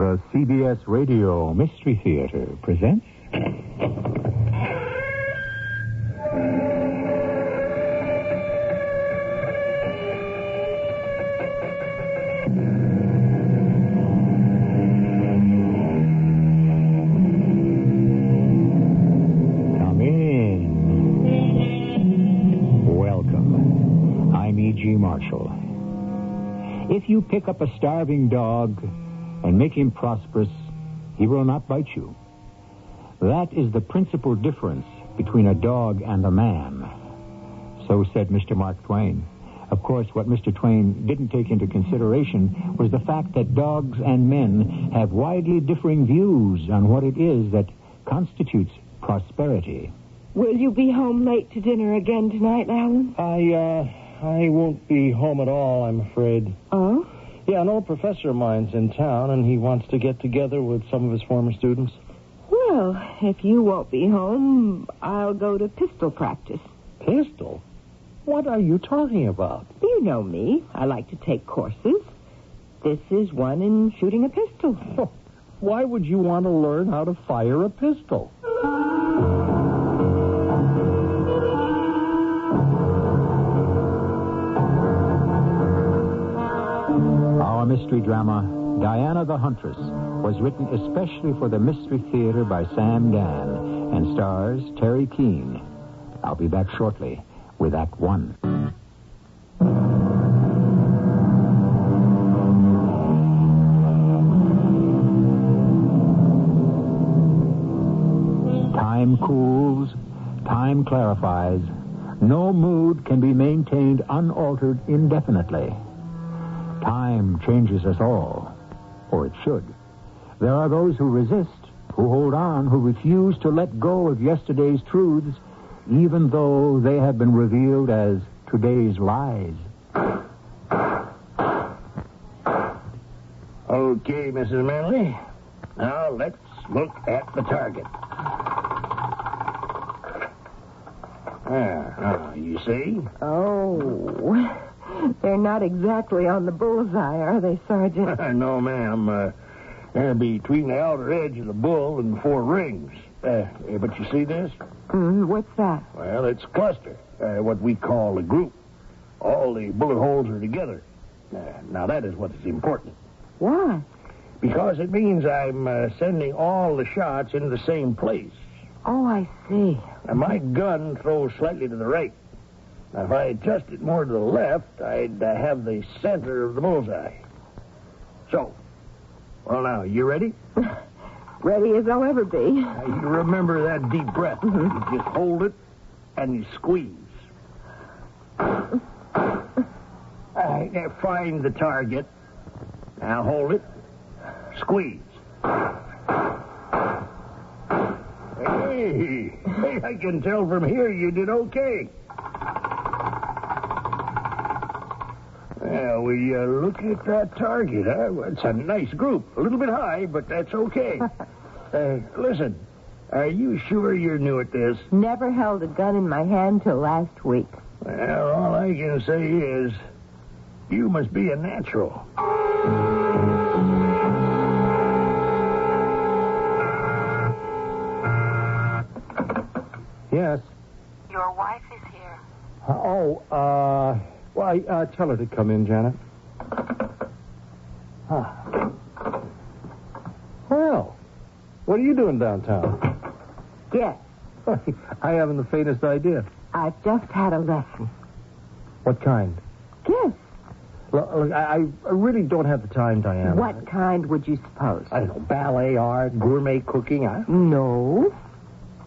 The CBS Radio Mystery Theater presents... Come in. Welcome. I'm E.G. Marshall. If you pick up a starving dog and make him prosperous, he will not bite you. That is the principal difference between a dog and a man. So said Mr. Mark Twain. Of course, what Mr. Twain didn't take into consideration was the fact that dogs and men have widely differing views on what it is that constitutes prosperity. Will you be home late to dinner again tonight, Alan? I won't be home at all, I'm afraid. Oh? Yeah, an old professor of mine's in town, and he wants to get together with some of his former students. Well, if you won't be home, I'll go to pistol practice. Pistol? What are you talking about? You know me. I like to take courses. This is one in shooting a pistol. Why would you want to learn how to fire a pistol? Our mystery drama, Diana the Huntress, was written especially for the Mystery Theater by Sam Dan and stars Terry Keane. I'll be back shortly with Act One. Time cools, time clarifies. No mood can be maintained unaltered indefinitely. Time changes us all, or it should. There are those who resist, who hold on, who refuse to let go of yesterday's truths, even though they have been revealed as today's lies. Okay, Mrs. Manley. Now let's look at the target. You see? Oh, they're not exactly on the bullseye, are they, Sergeant? No, ma'am. They're between the outer edge of the bull and the four rings. But you see this? What's that? Well, it's a cluster, what we call a group. All the bullet holes are together. Now, that is what is important. Why? Because it means I'm sending all the shots into the same place. Oh, I see. Now, my gun throws slightly to the right. Now, if I adjust it more to the left, I'd have the center of the bullseye. So, well, now, you ready? Ready as I'll ever be. Now, you remember that deep breath. You just hold it, and you squeeze. All right, now find the target. Now, hold it. Squeeze. Hey, I can tell from here you did okay. Well, we look at that target, huh? It's a nice group. A little bit high, but that's okay. Listen, are you sure you're new at this? Never held a gun in my hand till last week. Well, all I can say is you must be a natural. Yes. Your wife is here. Well, tell her to come in, Janet. Well, what are you doing downtown? Yes. I haven't the faintest idea. I've just had a lesson. What kind? Yes. Look, I really don't have the time, Diana. What kind would you suppose? I don't know, ballet, art, gourmet cooking. No.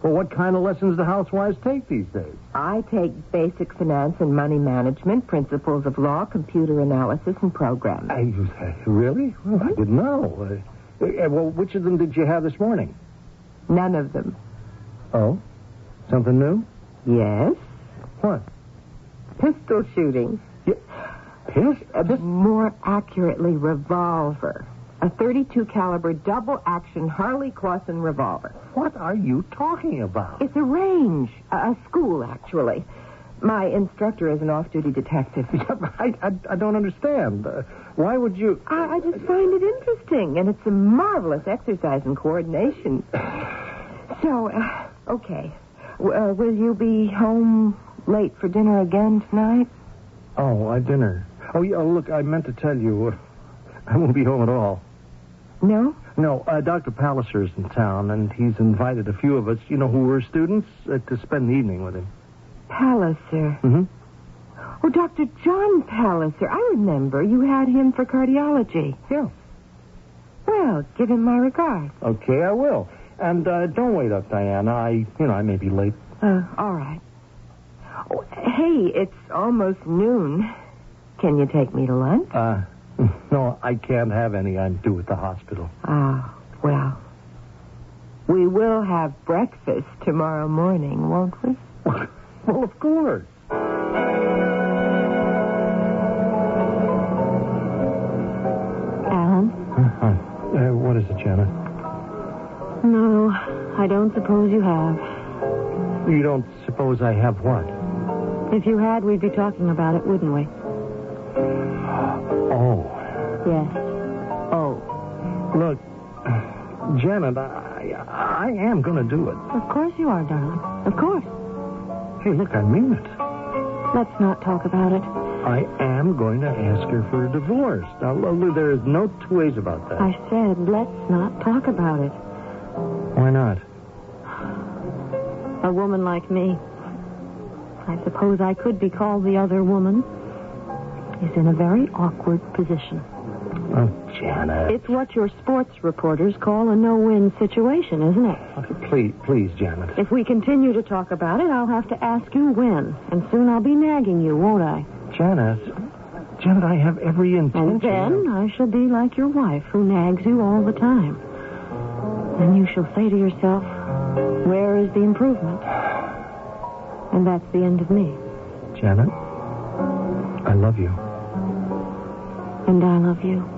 Well, what kind of lessons do housewives take these days? I take basic finance and money management, principles of law, computer analysis, and programming. Really? Well, I didn't know. Well, which of them did you have this morning? None of them. Oh? Something new? Yes. What? Pistol shooting. Pistol? More accurately, revolver. A .32 caliber double-action Harley-Clausen revolver. What are you talking about? It's a range. A school, actually. My instructor is an off-duty detective. I don't understand. Why would you... I just find it interesting, and it's a marvelous exercise in coordination. So, okay. Will you be home late for dinner again tonight? Oh, dinner. Oh, yeah, look, I meant to tell you, I won't be home at all. No? No, Dr. Palliser's in town, and he's invited a few of us, who were students, to spend the evening with him. Palliser? Mm-hmm. Oh, Dr. John Palliser. I remember. You had him for cardiology. Yeah. Well, give him my regards. Okay, I will. And don't wait up, Diana. I may be late. All right. Oh, hey, it's almost noon. Can you take me to lunch? No, I can't have any. I'm due at the hospital. Ah, well. We will have breakfast tomorrow morning, won't we? Well, of course. Alan? What is it, Janet? No, I don't suppose you have. You don't suppose I have what? If you had, we'd be talking about it, wouldn't we? Oh. Yes. Oh. Look, Janet, I am going to do it. Of course you are, darling. Of course. Hey, look, I mean it. Let's not talk about it. I am going to ask her for a divorce. Now, there is no two ways about that. I said, let's not talk about it. Why not? A woman like me, I suppose I could be called the other woman, is in a very awkward position. Oh, Janet. It's what your sports reporters call a no-win situation, isn't it? Okay, please, Janet. If we continue to talk about it, I'll have to ask you when. And soon I'll be nagging you, won't I? Janet, I have every intention. And then I shall be like your wife, who nags you all the time. And you shall say to yourself, where is the improvement? And that's the end of me. Janet, I love you. And I love you.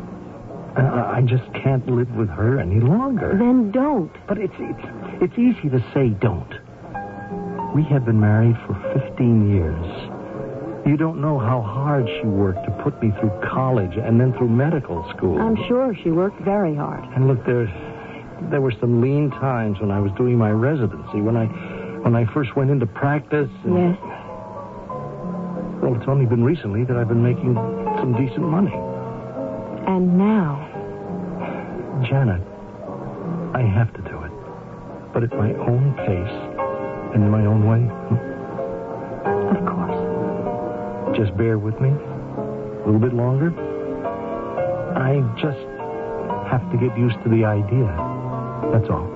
I just can't live with her any longer. Then don't. But it's easy to say don't. We have been married for 15 years. You don't know how hard she worked to put me through college and then through medical school. I'm sure she worked very hard. And look, there were some lean times when I was doing my residency, when I first went into practice. Yes. Well, it's only been recently that I've been making some decent money. And now? Janet, I have to do it. But at my own pace and in my own way. Of course. Just bear with me a little bit longer. I just have to get used to the idea. That's all.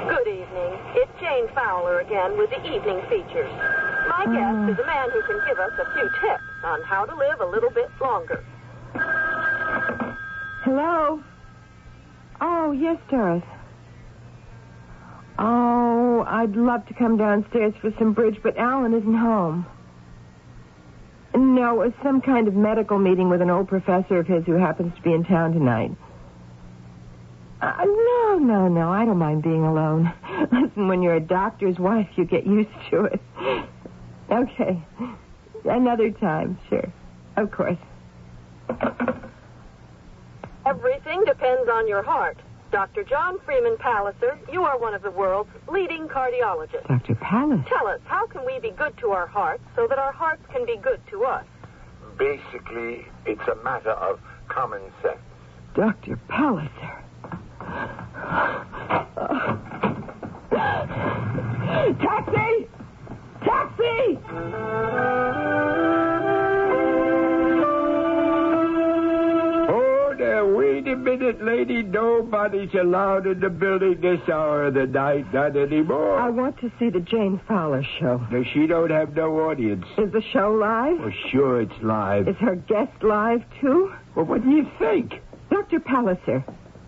Good evening. It's Jane Fowler again with the evening features. My guest is a man who can give us a few tips on how to live a little bit longer. Hello? Oh, yes, Doris. Oh, I'd love to come downstairs for some bridge, but Alan isn't home. No, it's some kind of medical meeting with an old professor of his who happens to be in town tonight. No, I don't mind being alone. Listen, when you're a doctor's wife, you get used to it. Okay. Another time, sure. Of course. Everything depends on your heart. Dr. John Freeman Palliser, you are one of the world's leading cardiologists. Dr. Palliser? Tell us, how can we be good to our hearts so that our hearts can be good to us? Basically, it's a matter of common sense. Dr. Palliser. Taxi! Taxi! Wait a minute, lady. Nobody's allowed in the building this hour of the night. Not anymore. I want to see the Jane Fowler show. No, she don't have no audience. Is the show live? Well, sure it's live. Is her guest live, too? Well, what do you think? Dr. Palliser.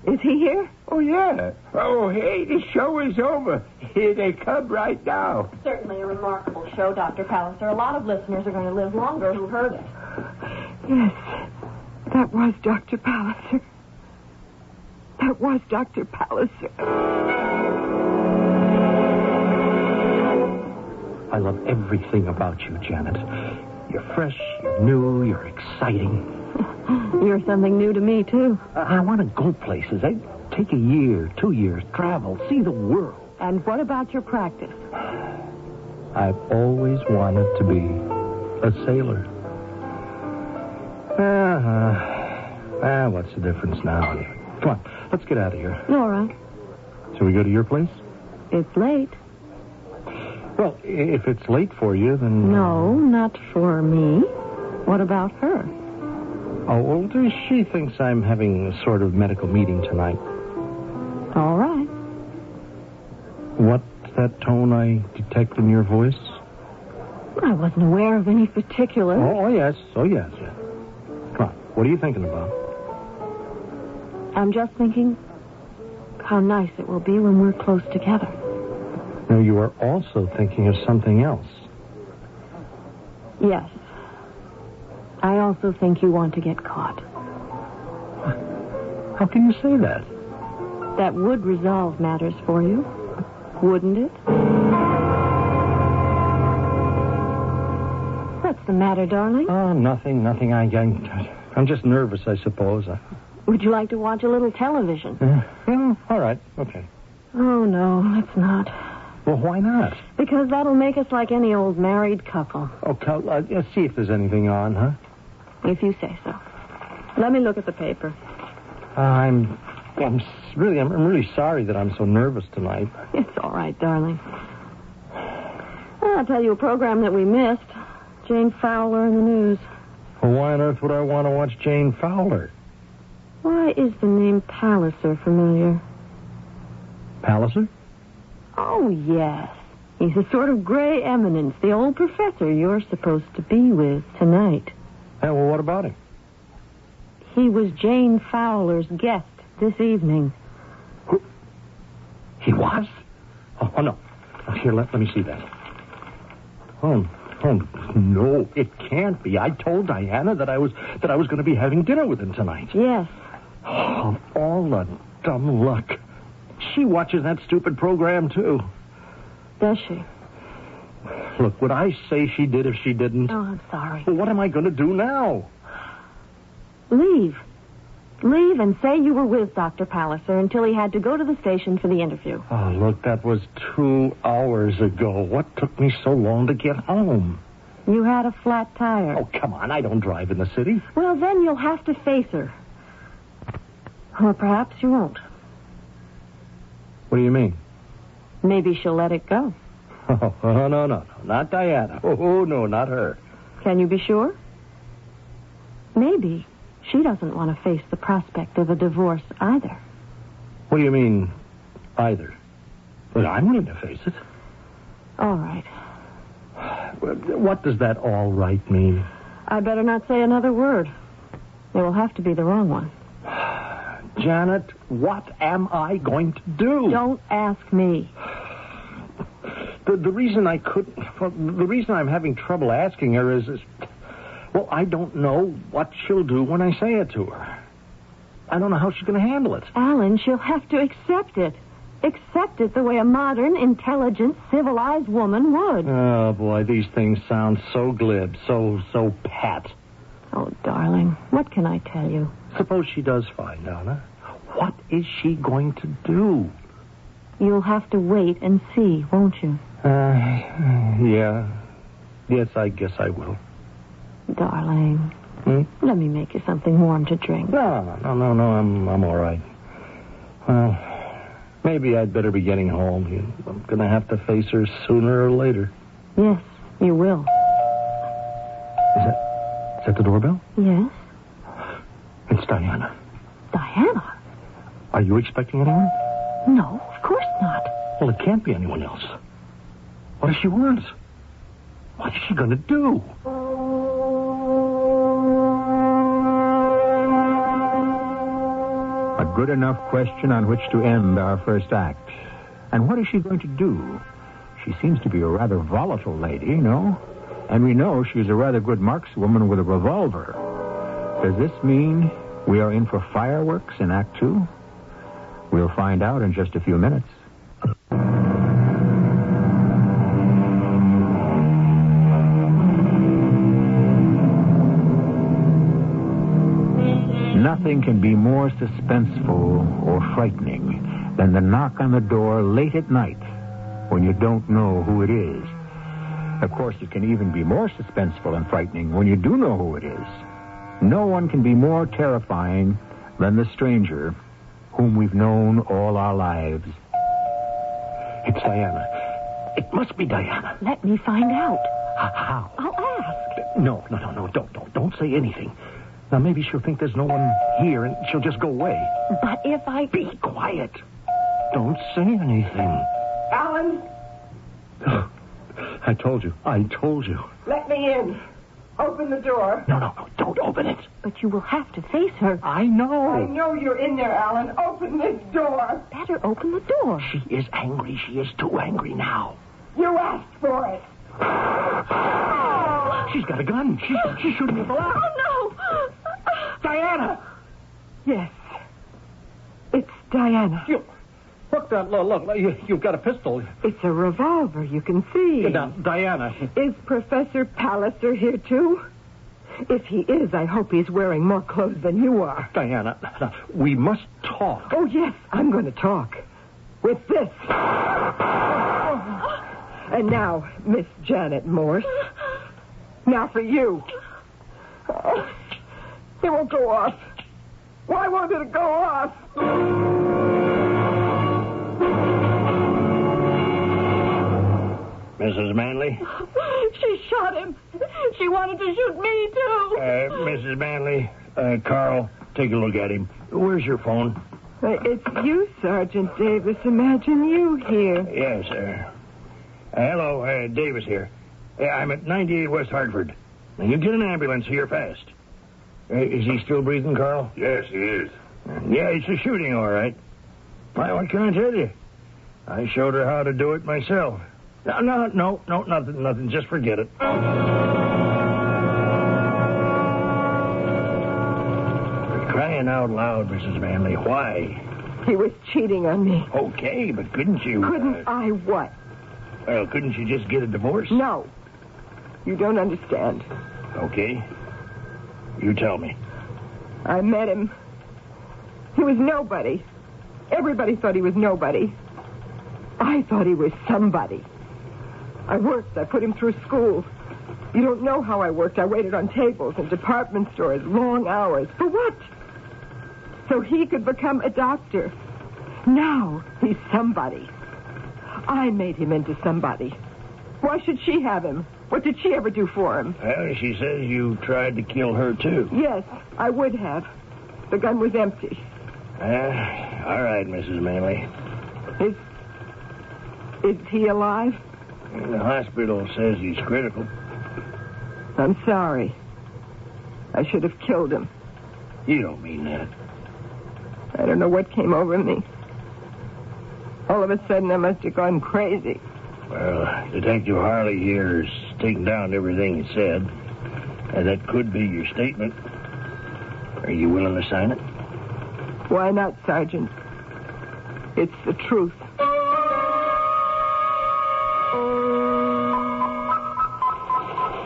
Is he here? Oh, yeah. Oh, hey, the show is over. Here they come right now. Certainly a remarkable show, Dr. Palliser. A lot of listeners are going to live longer who heard it. Yes, that was Dr. Palliser. That was Dr. Palliser. I love everything about you, Janet. You're fresh, you're new, you're exciting. You're something new to me, too. I want to go places. I take a year, 2 years, travel, see the world. And what about your practice? I've always wanted to be a sailor. What's the difference now? Come on, let's get out of here. All right. Shall we go to your place? It's late. Well, if it's late for you, then... No, not for me. What about her? Oh, well, she thinks I'm having a sort of medical meeting tonight. All right. What's that tone I detect in your voice? I wasn't aware of any particular. Oh, yes. Come on, what are you thinking about? I'm just thinking how nice it will be when we're close together. No, you are also thinking of something else. Yes. I also think you want to get caught. How can you say that? That would resolve matters for you, wouldn't it? What's the matter, darling? Oh, nothing. I'm just nervous, I suppose. Would you like to watch a little television? Yeah, all right, okay. Oh, no, let's not. Well, why not? Because that'll make us like any old married couple. Okay, let's see if there's anything on, huh? If you say so. Let me look at the paper. I'm really sorry that I'm so nervous tonight. It's all right, darling. I'll tell you a program that we missed. Jane Fowler in the news. Well, why on earth would I want to watch Jane Fowler? Why is the name Palliser familiar? Palliser? Oh, yes. He's a sort of gray eminence, the old professor you're supposed to be with tonight. Hey, well, what about him? He was Jane Fowler's guest this evening. He was? Oh no. Here, let me see that. Oh, no, it can't be. I told Diana that I was going to be having dinner with him tonight. Yes. Oh, all the dumb luck. She watches that stupid program, too. Does she? Look, would I say she did if she didn't? Oh, I'm sorry. Well, what am I going to do now? Leave. Leave and say you were with Dr. Palliser until he had to go to the station for the interview. Oh, look, that was 2 hours ago. What took me so long to get home? You had a flat tire. Oh, come on, I don't drive in the city. Well, then you'll have to face her. Or perhaps you won't. What do you mean? Maybe she'll let it go. Oh, no. Not Diana. Oh, no, not her. Can you be sure? Maybe she doesn't want to face the prospect of a divorce either. What do you mean, either? Well, I'm willing to face it. All right. What does that all right mean? I better not say another word. It will have to be the wrong one. Janet, what am I going to do? Don't ask me. The reason I'm having trouble asking her is, well, I don't know what she'll do when I say it to her. I don't know how she's going to handle it. Alan, she'll have to accept it. Accept it the way a modern, intelligent, civilized woman would. Oh, boy, these things sound so glib, so pat. Oh, darling, what can I tell you? Suppose she does find out, huh? What is she going to do? You'll have to wait and see, won't you? Yeah. Yes, I guess I will. Darling, let me make you something warm to drink. No, I'm all right. Well, maybe I'd better be getting home. I'm going to have to face her sooner or later. Yes, you will. Is that the doorbell? Yes. It's Diana. Diana? Are you expecting anyone? No, of course not. Well, it can't be anyone else. What does she want? What is she going to do? A good enough question on which to end our first act. And what is she going to do? She seems to be a rather volatile lady, no? And we know she's a rather good markswoman with a revolver. Does this mean we are in for fireworks in Act 2? We'll find out in just a few minutes. Nothing can be more suspenseful or frightening than the knock on the door late at night when you don't know who it is. Of course, it can even be more suspenseful and frightening when you do know who it is. No one can be more terrifying than the stranger whom we've known all our lives. It's Diana. It must be Diana. Let me find out. How? I'll ask. No. Don't say anything. Now, maybe she'll think there's no one here and she'll just go away. But if I... Be quiet. Don't say anything. Alan, I told you. let me in. Open the door. No, don't open it. But you will have to face her. I know. I know you're in there, Alan. Open this door. Better open the door. She is angry. She is too angry now. You asked for it. She's got a gun. She's shooting at the lock. Oh, no. Diana! Yes. It's Diana. Look, you've got a pistol. It's a revolver, you can see. Now, Diana. Is Professor Palliser here, too? If he is, I hope he's wearing more clothes than you are. Diana, we must talk. Oh, yes, I'm going to talk. With this. And now, Miss Janet Morse. Now for you. Oh, it won't go off. Why won't it go off? Mrs. Manley? She shot him. She wanted to shoot me, too. Mrs. Manley, Carl, take a look at him. Where's your phone? It's you, Sergeant Davis. Imagine you here. Yes, sir. Hello, Davis here. I'm at 98 West Hartford. Now, you get an ambulance here fast. Is he still breathing, Carl? Yes, he is. Yeah, it's a shooting, all right. Why, what can I tell you? I showed her how to do it myself. No, nothing. Just forget it. Crying out loud, Mrs. Manley. Why? He was cheating on me. Okay, but couldn't you... Couldn't I what? Well, couldn't you just get a divorce? No. You don't understand. Okay. You tell me. I met him. He was nobody. Everybody thought he was nobody. I thought he was somebody. I worked. I put him through school. You don't know how I worked. I waited on tables in department stores, long hours. For what? So he could become a doctor. Now he's somebody. I made him into somebody. Why should she have him? What did she ever do for him? Well, she says you tried to kill her, too. Yes, I would have. The gun was empty. All right, Mrs. Manley. Is he alive? The hospital says he's critical. I'm sorry. I should have killed him. You don't mean that. I don't know what came over me. All of a sudden, I must have gone crazy. Well, Detective Harley here has taken down everything he said. And that could be your statement. Are you willing to sign it? Why not, Sergeant? It's the truth.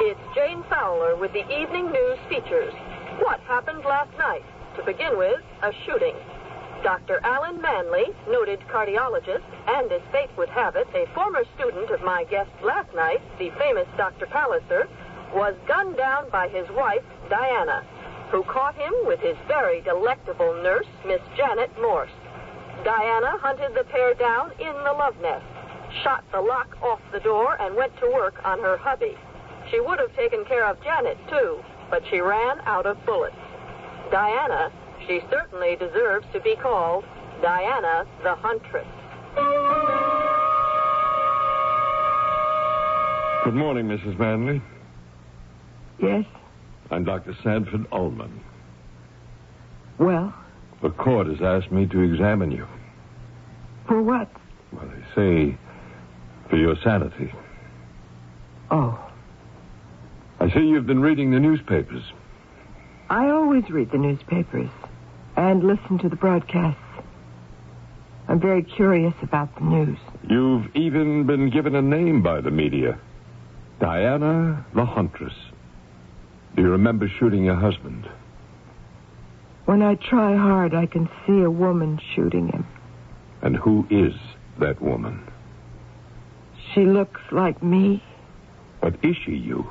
It's Jane Fowler with the Evening News Features. What happened last night? To begin with, a shooting. Dr. Alan Manley, noted cardiologist, and as fate would have it, a former student of my guest last night, the famous Dr. Palliser, was gunned down by his wife, Diana, who caught him with his very delectable nurse, Miss Janet Morse. Diana hunted the pair down in the love nest, shot the lock off the door, and went to work on her hubby. She would have taken care of Janet, too, but she ran out of bullets. Diana, she certainly deserves to be called Diana the Huntress. Good morning, Mrs. Manley. Yes? I'm Dr. Sanford Ullman. Well? The court has asked me to examine you. For what? Well, they say for your sanity. Oh. I see you've been reading the newspapers. I always read the newspapers and listen to the broadcasts. I'm very curious about the news. You've even been given a name by the media. Diana the Huntress. Do you remember shooting your husband? When I try hard, I can see a woman shooting him. And who is that woman? She looks like me. But is she you?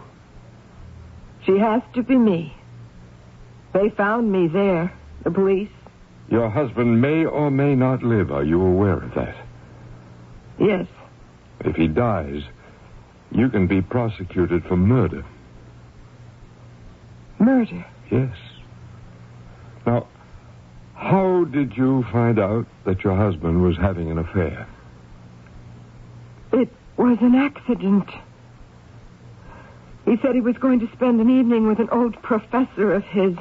She has to be me. They found me there, the police. Your husband may or may not live. Are you aware of that? Yes. If he dies, you can be prosecuted for murder. Murder? Yes. Now, how did you find out that your husband was having an affair? It was an accident. He said he was going to spend an evening with an old professor of his.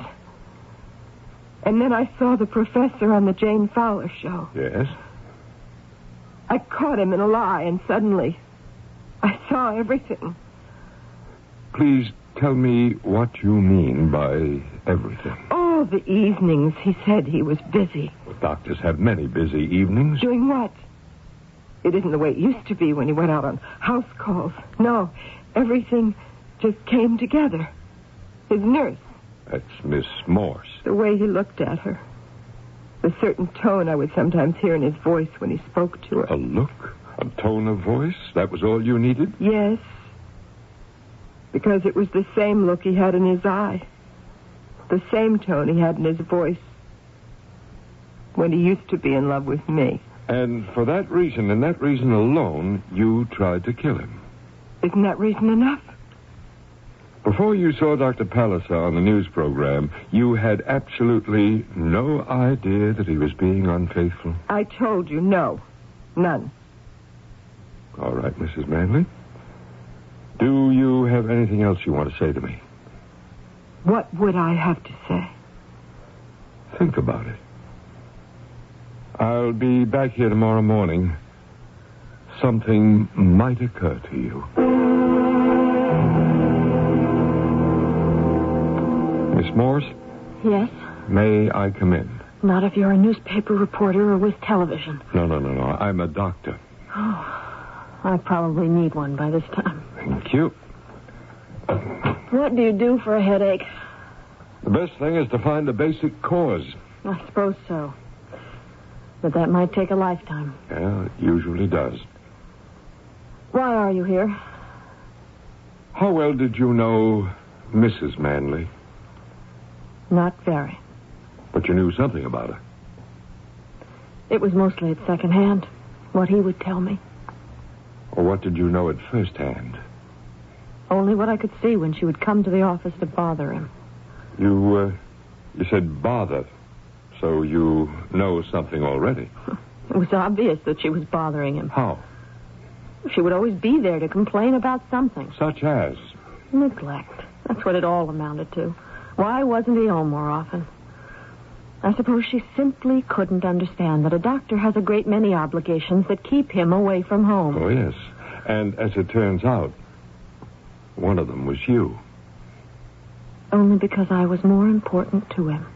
And then I saw the professor on the Jane Fowler show. Yes? I caught him in a lie, and suddenly I saw everything. Please tell me what you mean by everything. All the evenings he said he was busy. Well, doctors have many busy evenings. Doing what? It isn't the way it used to be when he went out on house calls. No, everything just came together. His nurse. That's Miss Morse. The way he looked at her. The certain tone I would sometimes hear in his voice when he spoke to her. A look? A tone of voice? That was all you needed? Yes. Because it was the same look he had in his eye. The same tone he had in his voice. When he used to be in love with me. And for that reason, and that reason alone, you tried to kill him. Isn't that reason enough? Before you saw Dr. Palliser on the news program, you had absolutely no idea that he was being unfaithful? I told you, no. None. All right, Mrs. Manley. Do you have anything else you want to say to me? What would I have to say? Think about it. I'll be back here tomorrow morning. Something might occur to you. Miss Morse? Yes? May I come in? Not if you're a newspaper reporter or with television. No. I'm a doctor. Oh, I probably need one by this time. Thank you. What do you do for a headache? The best thing is to find the basic cause. I suppose so. But that might take a lifetime. Yeah, it usually does. Why are you here? How well did you know Mrs. Manley? Not very. But you knew something about her. It was mostly at second hand. What he would tell me. Or what did you know at first hand? Only what I could see when she would come to the office to bother him. You said bother. So you know something already. It was obvious that she was bothering him. How? She would always be there to complain about something. Such as? Neglect. That's what it all amounted to. Why wasn't he home more often? I suppose she simply couldn't understand that a doctor has a great many obligations that keep him away from home. Oh, yes. And as it turns out, one of them was you. Only because I was more important to him.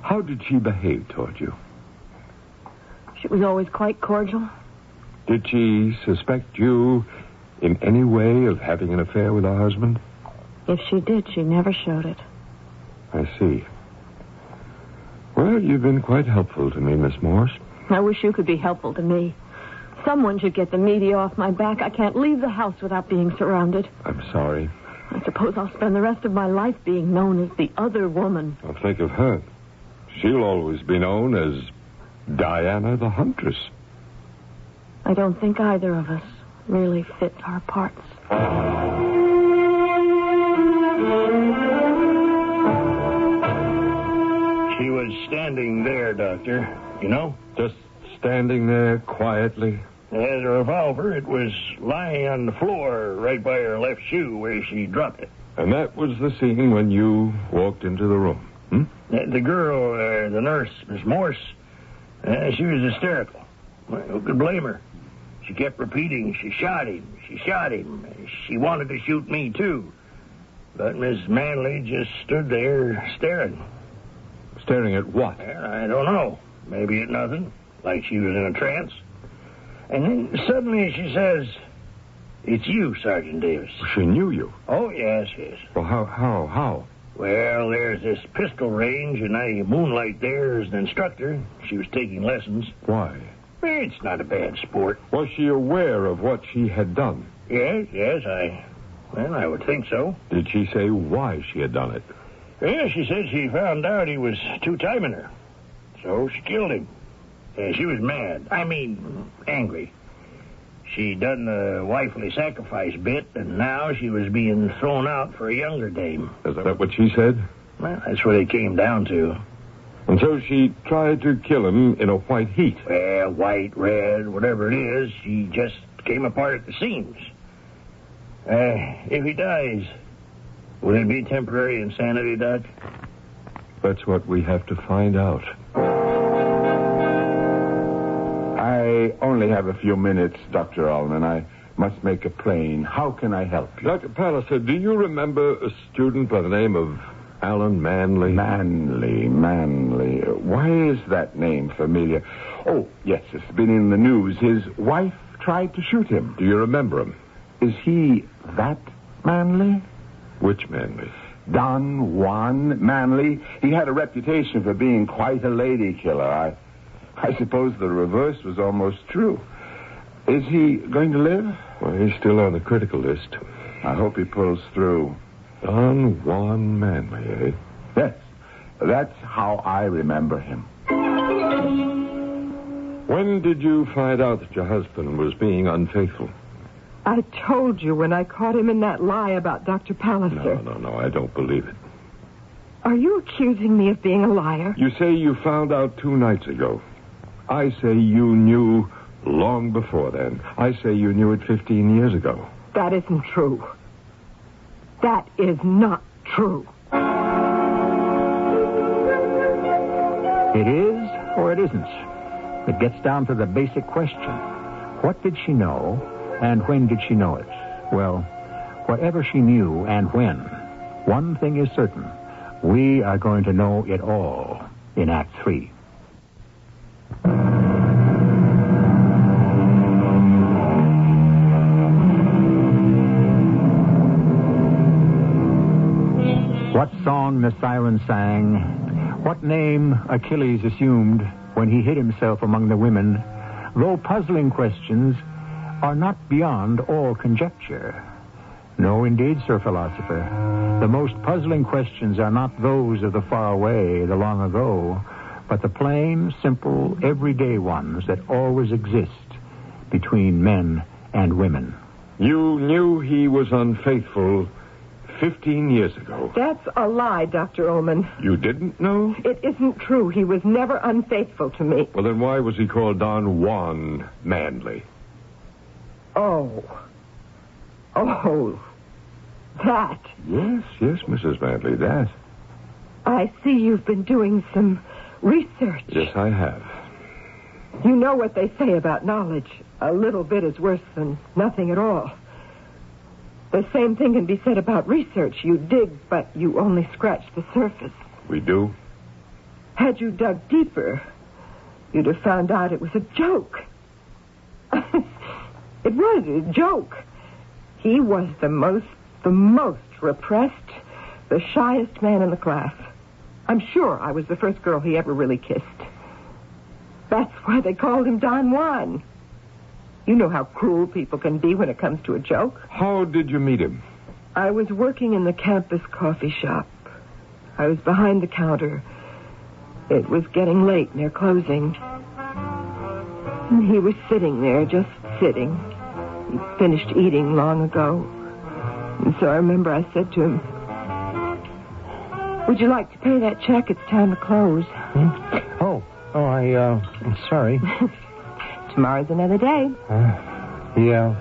How did she behave toward you? She was always quite cordial. Did she suspect you in any way of having an affair with her husband? If she did, she never showed it. I see. Well, you've been quite helpful to me, Miss Morse. I wish you could be helpful to me. Someone should get the media off my back. I can't leave the house without being surrounded. I'm sorry. I suppose I'll spend the rest of my life being known as the other woman. I'll think of her. She'll always be known as Diana the Huntress. I don't think either of us really fit our parts. She was standing there, Doctor. You know? Just standing there quietly? As a revolver, it was lying on the floor right by her left shoe where she dropped it. And that was the scene when you walked into the room, The girl, the nurse, Miss Morse, she was hysterical. Well, who could blame her? She kept repeating, she shot him, she shot him. She wanted to shoot me, too. But Miss Manley just stood there staring. Staring at what? Well, I don't know. Maybe at nothing. like she was in a trance. And then suddenly she says, "It's you, Sergeant Davis." She knew you. Oh, yes. Well, how? Well, there's this pistol range, and I moonlight there as an instructor. She was taking lessons. Why? It's not a bad sport. Was she aware of what she had done? Yes, I would think so. Did she say why she had done it? Yeah, she said she found out he was two-timing her. So she killed him. She was mad. I mean, angry. She done the wifely sacrifice bit, and now she was being thrown out for a younger dame. Is that what she said? Well, that's what it came down to. And so she tried to kill him in a white heat. Well, white, red, whatever it is, she just came apart at the seams. If he dies, will it be temporary insanity, Doc? That's what we have to find out. I only have a few minutes, Dr. Allman. I must make it plain. How can I help you? Dr. Palliser, do you remember a student by the name of Alan Manley? Manley. Why is that name familiar? Oh, yes, it's been in the news. His wife tried to shoot him. Do you remember him? Is he that Manley? Which Manley? Don Juan Manley. He had a reputation for being quite a lady killer. I suppose the reverse was almost true. Is he going to live? Well, he's still on the critical list. I hope he pulls through. Don Juan Manley, eh? Yes. That's how I remember him. When did you find out that your husband was being unfaithful? I told you when I caught him in that lie about Dr. Palliser. No, I don't believe it. Are you accusing me of being a liar? You say you found out 2 nights ago. I say you knew long before then. I say you knew it 15 years ago. That isn't true. That is not true. It is or it isn't. It gets down to the basic question. What did she know, and when did she know it? Well, whatever she knew and when, one thing is certain. We are going to know it all in Act 3. What song the siren sang, what name Achilles assumed when he hid himself among the women, though puzzling questions, are not beyond all conjecture. No, indeed, Sir Philosopher. The most puzzling questions are not those of the far away, the long ago, but the plain, simple, everyday ones that always exist between men and women. You knew he was unfaithful 15 years ago. That's a lie, Dr. Ullman. You didn't know? It isn't true. He was never unfaithful to me. Well, then why was he called Don Juan Manley? Oh, that. Yes, Mrs. Manley, that. I see you've been doing some research. Yes, I have. You know what they say about knowledge. A little bit is worse than nothing at all. The same thing can be said about research. You dig, but you only scratch the surface. We do? Had you dug deeper, you'd have found out it was a joke. It was a joke. He was the most repressed, the shyest man in the class. I'm sure I was the first girl he ever really kissed. That's why they called him Don Juan. You know how cruel people can be when it comes to a joke. How did you meet him? I was working in the campus coffee shop. I was behind the counter. It was getting late and they're closing. And he was sitting there, just sitting. He'd finished eating long ago. And so I remember I said to him, "Would you like to pay that check? It's time to close." I'm sorry. Tomorrow's another day. Yeah.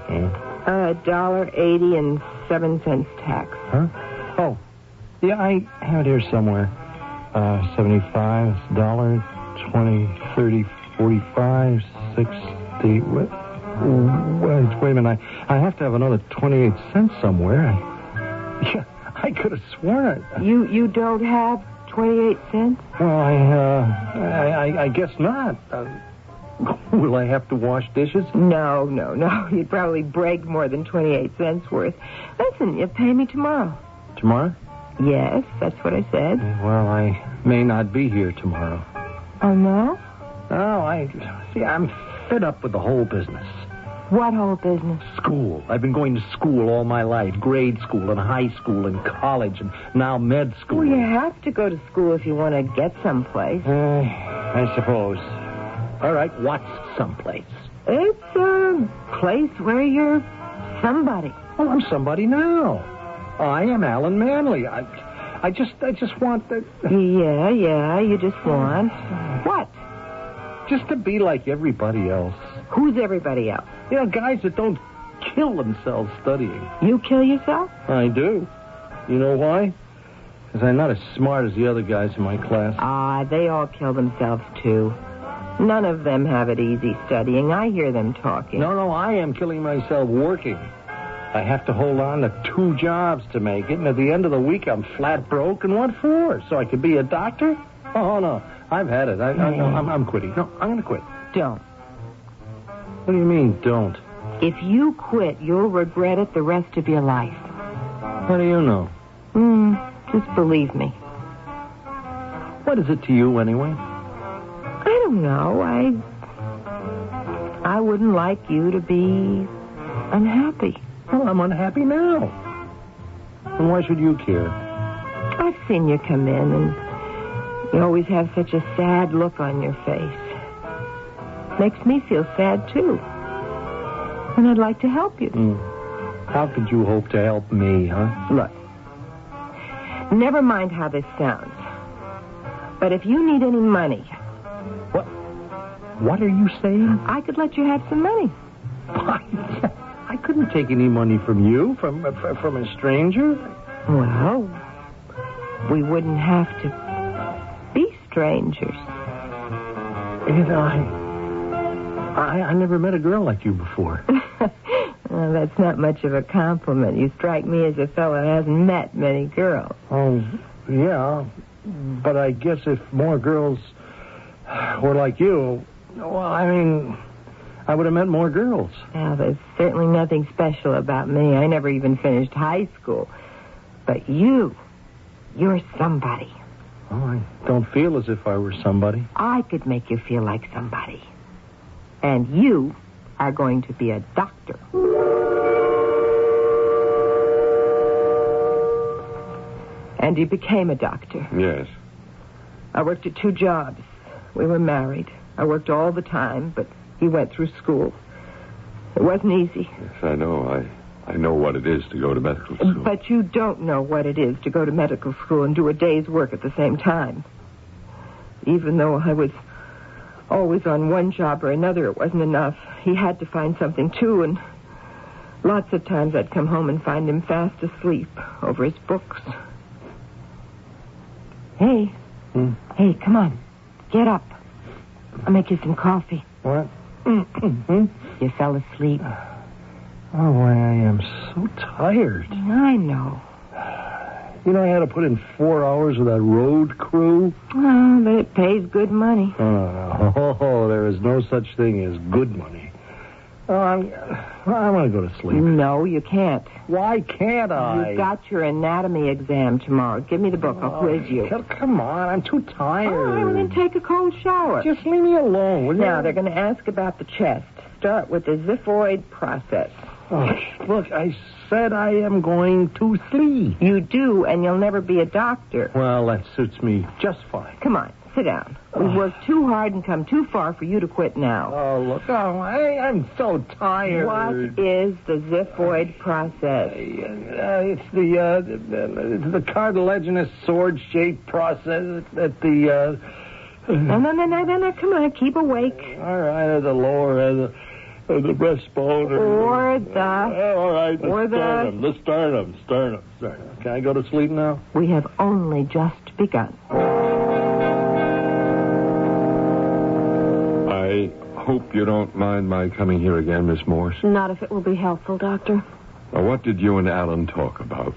$1.80 tax. Huh? Oh, yeah, I have it here somewhere. 75, $1, 20, 30, 45, 60. Wait a minute. I have to have another 28 cents somewhere. Yeah, I could have sworn it. You don't have 28 cents? Well, I guess not. Will I have to wash dishes? No. You'd probably break more than 28 cents worth. Listen, you pay me tomorrow. Tomorrow? Yes, that's what I said. Well, I may not be here tomorrow. Oh, no? Oh, I'm fed up with the whole business. What whole business? School. I've been going to school all my life. Grade school and high school and college and now med school. Well, you have to go to school if you want to get someplace. I suppose. All right, what's someplace? It's a place where you're somebody. Well, I'm somebody now. I am Alan Manley. I just want the... Yeah, you just want... What? Just to be like everybody else. Who's everybody else? You know, guys that don't kill themselves studying. You kill yourself? I do. You know why? Because I'm not as smart as the other guys in my class. They all kill themselves, too. None of them have it easy studying. I hear them talking. No, I am killing myself working. I have to hold on to 2 jobs to make it, and at the end of the week, I'm flat broke, and what for? So I could be a doctor? Oh, no. I've had it. I'm quitting. No, I'm going to quit. Don't. What do you mean, don't? If you quit, you'll regret it the rest of your life. How do you know? Just believe me. What is it to you, anyway? I don't know. I wouldn't like you to be unhappy. Well, I'm unhappy now. And why should you care? I've seen you come in, and you always have such a sad look on your face. Makes me feel sad, too. And I'd like to help you. How could you hope to help me, huh? Look, never mind how this sounds, but if you need any money... What are you saying? I could let you have some money. I couldn't take any money from you, from a stranger. Well, we wouldn't have to be strangers. You know, I never met a girl like you before. Well, that's not much of a compliment. You strike me as a fellow who hasn't met many girls. Oh, yeah. But I guess if more girls were like you, well, I mean, I would have met more girls. Well, there's certainly nothing special about me. I never even finished high school. But you're somebody. Oh, I don't feel as if I were somebody. I could make you feel like somebody. And you are going to be a doctor. And he became a doctor. Yes. I worked at 2 jobs. We were married. I worked all the time, but he went through school. It wasn't easy. Yes, I know. I know what it is to go to medical school. But you don't know what it is to go to medical school and do a day's work at the same time. Even though I was always on one job or another, it wasn't enough. He had to find something, too, and lots of times I'd come home and find him fast asleep over his books. Hey. Hey, come on. Get up. I'll make you some coffee. What? You fell asleep. Oh, boy, I am so tired. I know. You know, I had to put in 4 hours with that road crew. Oh, but it pays good money. Oh, there is no such thing as good money. Oh, I want to go to sleep. No, you can't. Why can't I? You've got your anatomy exam tomorrow. Give me the book. I'll quiz you. Come on, I'm too tired. All right, well, then take a cold shower. Just leave me alone, will you? Now, they're going to ask about the chest. Start with the xiphoid process. Oh, look, I said I am going to sleep. You do, and you'll never be a doctor. Well, that suits me just fine. Come on, sit down. We've worked too hard and come too far for you to quit now. Oh, look, I'm so tired. What is the xiphoid process? It's the cartilaginous sword-shaped process at the... No, come on, keep awake. All right, at the lower... the breastbone. Or the... all right, the sternum. Can I go to sleep now? We have only just begun. I hope you don't mind my coming here again, Miss Morse. Not if it will be helpful, Doctor. Now, what did you and Alan talk about?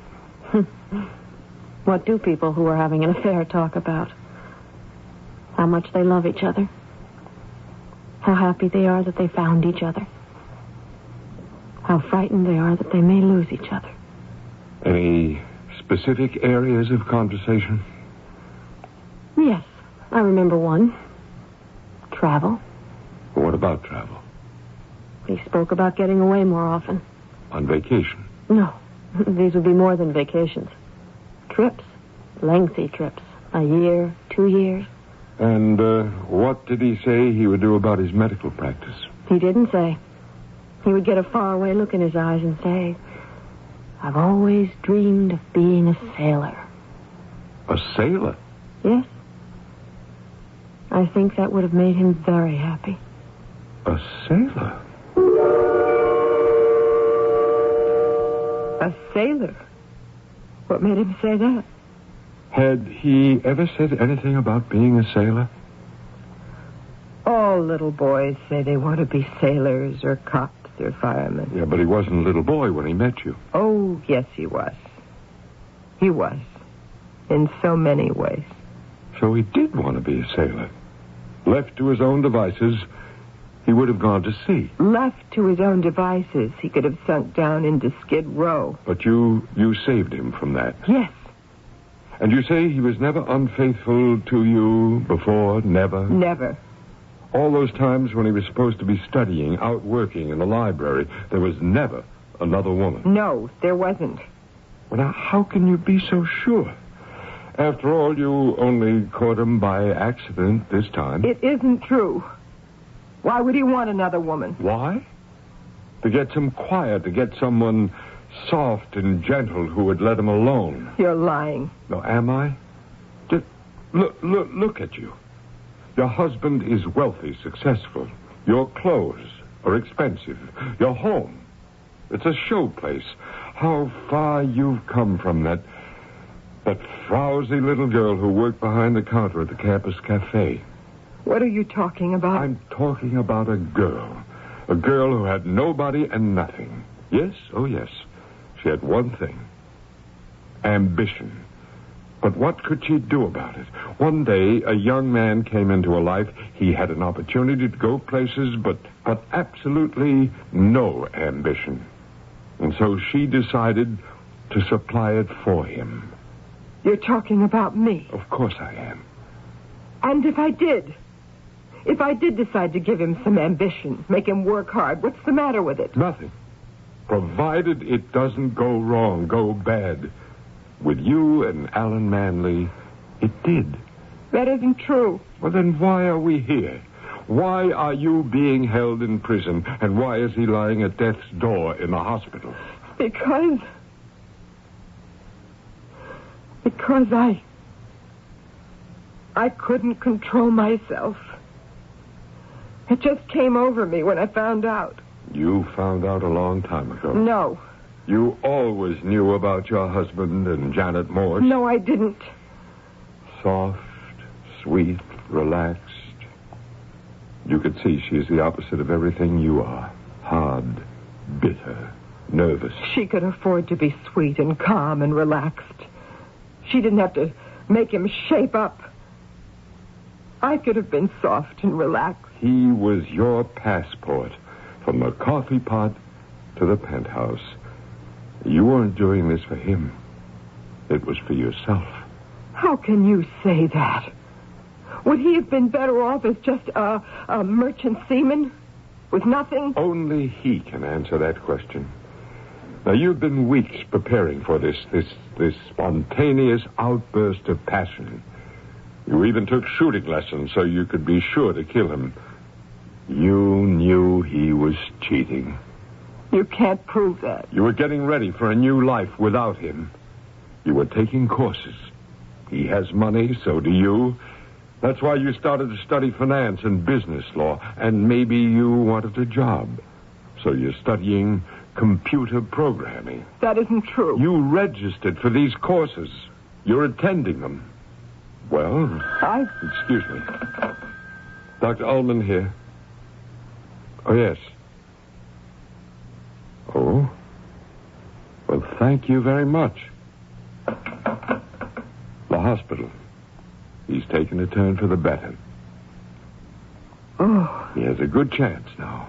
What do people who are having an affair talk about? How much they love each other. How happy they are that they found each other. How frightened they are that they may lose each other. Any specific areas of conversation? Yes, I remember one. Travel. What about travel? He spoke about getting away more often. On vacation? No, these would be more than vacations. Trips. Lengthy trips. A year, 2 years. And what did he say he would do about his medical practice? He didn't say. He would get a faraway look in his eyes and say, I've always dreamed of being a sailor. A sailor? Yes. I think that would have made him very happy. A sailor? A sailor? What made him say that? Had he ever said anything about being a sailor? All little boys say they want to be sailors or cops or firemen. Yeah, but he wasn't a little boy when he met you. Oh, yes, he was. He was. In so many ways. So he did want to be a sailor. Left to his own devices, he would have gone to sea. Left to his own devices, he could have sunk down into Skid Row. But you saved him from that. Yes. And you say he was never unfaithful to you before? Never? Never. All those times when he was supposed to be studying, out working in the library, there was never another woman? No, there wasn't. Well, now, how can you be so sure? After all, you only caught him by accident this time. It isn't true. Why would he want another woman? Why? To get some quiet, to get someone soft and gentle who would let him alone. You're lying. No, am I? Just look at you. Your husband is wealthy, successful. Your clothes are expensive. Your home, it's a show place. How far you've come from that frowsy little girl who worked behind the counter at the campus cafe. What are you talking about? I'm talking about a girl. A girl who had nobody and nothing. Yes, oh yes. She had one thing. Ambition. But what could she do about it? One day, a young man came into her life. He had an opportunity to go places, but absolutely no ambition. And so she decided to supply it for him. You're talking about me. Of course I am. And if I did decide to give him some ambition, make him work hard, what's the matter with it? Nothing. Provided it doesn't go wrong, go bad. With you and Alan Manley, it did. That isn't true. Well, then why are we here? Why are you being held in prison, and why is he lying at death's door in the hospital? Because I couldn't control myself. It just came over me when I found out. You found out a long time ago. No. You always knew about your husband and Janet Morse. No, I didn't. Soft, sweet, relaxed. You could see she's the opposite of everything you are. Hard, bitter, nervous. She could afford to be sweet and calm and relaxed. She didn't have to make him shape up. I could have been soft and relaxed. He was your passport from the coffee pot to the penthouse. You weren't doing this for him. It was for yourself. How can you say that? Would he have been better off as just a merchant seaman with nothing? Only he can answer that question. Now, you've been weeks preparing for this spontaneous outburst of passion. You even took shooting lessons so you could be sure to kill him. You knew he was cheating. You can't prove that. You were getting ready for a new life without him. You were taking courses. He has money, so do you. That's why you started to study finance and business law, and maybe you wanted a job. So you're studying computer programming. That isn't true. You registered for these courses. You're attending them. Well, excuse me. Dr. Ullman here. Oh, yes. Oh? Well, thank you very much. The hospital. He's taken a turn for the better. Oh. He has a good chance now.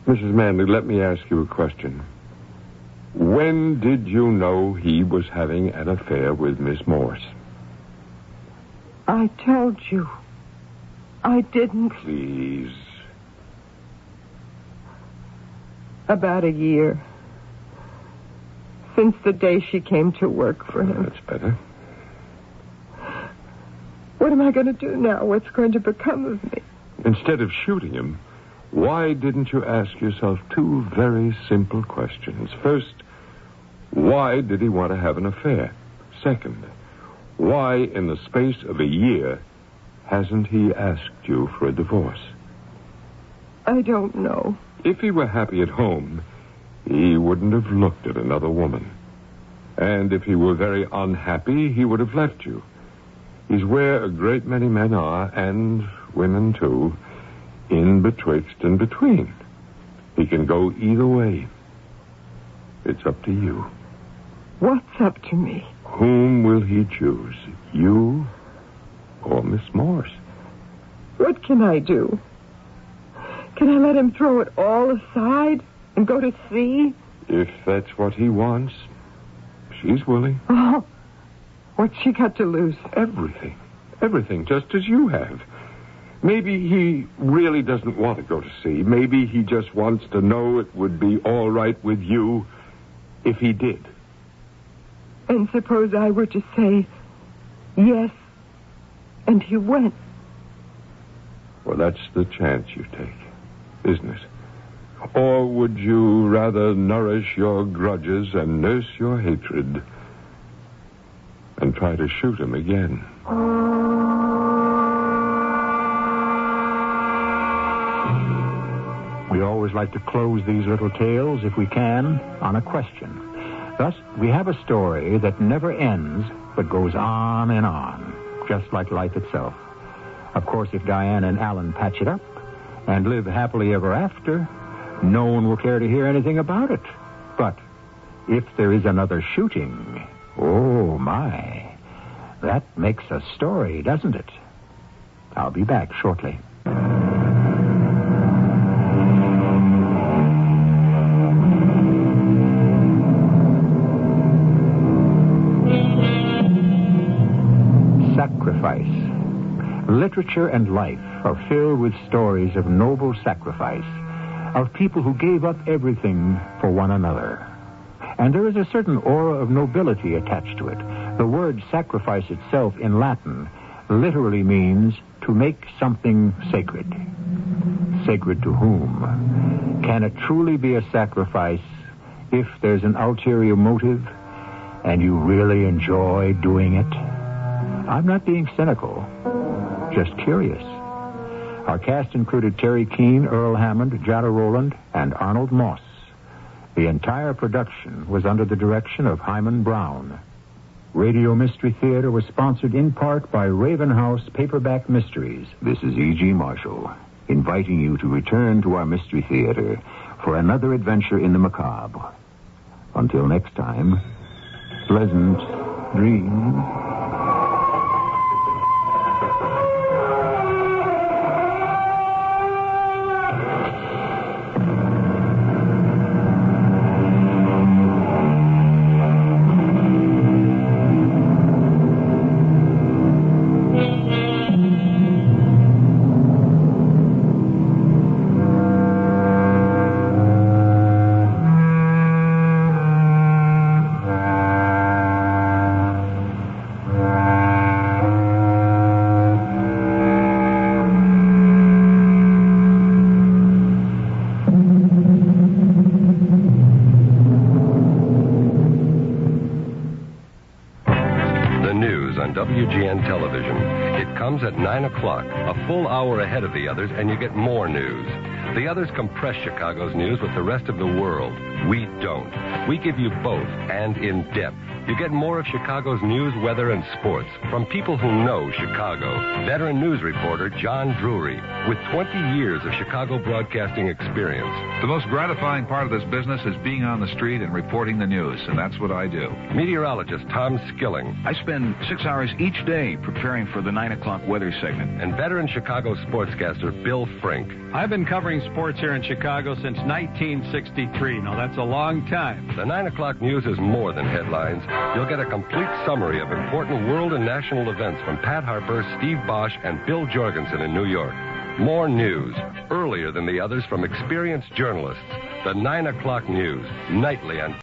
Mrs. Manley, let me ask you a question. When did you know he was having an affair with Miss Morse? I told you. I didn't. Please. About a year. Since the day she came to work for him. That's better. What am I going to do now? What's going to become of me? Instead of shooting him, why didn't you ask yourself two very simple questions? First, why did he want to have an affair? Second, why in the space of a year hasn't he asked you for a divorce? I don't know. If he were happy at home, he wouldn't have looked at another woman. And if he were very unhappy, he would have left you. He's where a great many men are, and women too, in betwixt and between. He can go either way. It's up to you. What's up to me? Whom will he choose, you or Miss Morse? What can I do? Can I let him throw it all aside and go to sea? If that's what he wants, she's willing. Oh, what's she got to lose? Everything. Everything, just as you have. Maybe he really doesn't want to go to sea. Maybe he just wants to know it would be all right with you if he did. And suppose I were to say yes, and he went. Well, that's the chance you take, isn't it? Or would you rather nourish your grudges and nurse your hatred and try to shoot him again? We always like to close these little tales, if we can, on a question. Thus, we have a story that never ends, but goes on and on, just like life itself. Of course, if Diane and Alan patch it up and live happily ever after, no one will care to hear anything about it. But if there is another shooting, oh, my, that makes a story, doesn't it? I'll be back shortly. Sacrifice. Literature and life are filled with stories of noble sacrifice, of people who gave up everything for one another. And there is a certain aura of nobility attached to it. The word sacrifice itself in Latin literally means to make something sacred. Sacred to whom? Can it truly be a sacrifice if there's an ulterior motive and you really enjoy doing it? I'm not being cynical, just curious. Our cast included Terry Keane, Earl Hammond, Jada Rowland, and Arnold Moss. The entire production was under the direction of Himan Brown. Radio Mystery Theater was sponsored in part by Raven House Paperback Mysteries. This is E.G. Marshall, inviting you to return to our Mystery Theater for another adventure in the macabre. Until next time, pleasant dreams. WGN television. It comes at 9 o'clock, a full hour ahead of the others, and you get more news. The others compress Chicago's news with the rest of the world. We don't. We give you both, and in depth. You get more of Chicago's news, weather, and sports from people who know Chicago. Veteran news reporter John Drury, with 20 years of Chicago broadcasting experience. The most gratifying part of this business is being on the street and reporting the news, and that's what I do. Meteorologist Tom Skilling. I spend 6 hours each day preparing for the 9 o'clock weather segment. And veteran Chicago sportscaster Bill Frink. I've been covering sports here in Chicago since 1963. Now, that's a long time. The 9 o'clock news is more than headlines. You'll get a complete summary of important world and national events from Pat Harper, Steve Bosch, and Bill Jorgensen in New York. More news, earlier than the others from experienced journalists. The 9 o'clock news, nightly on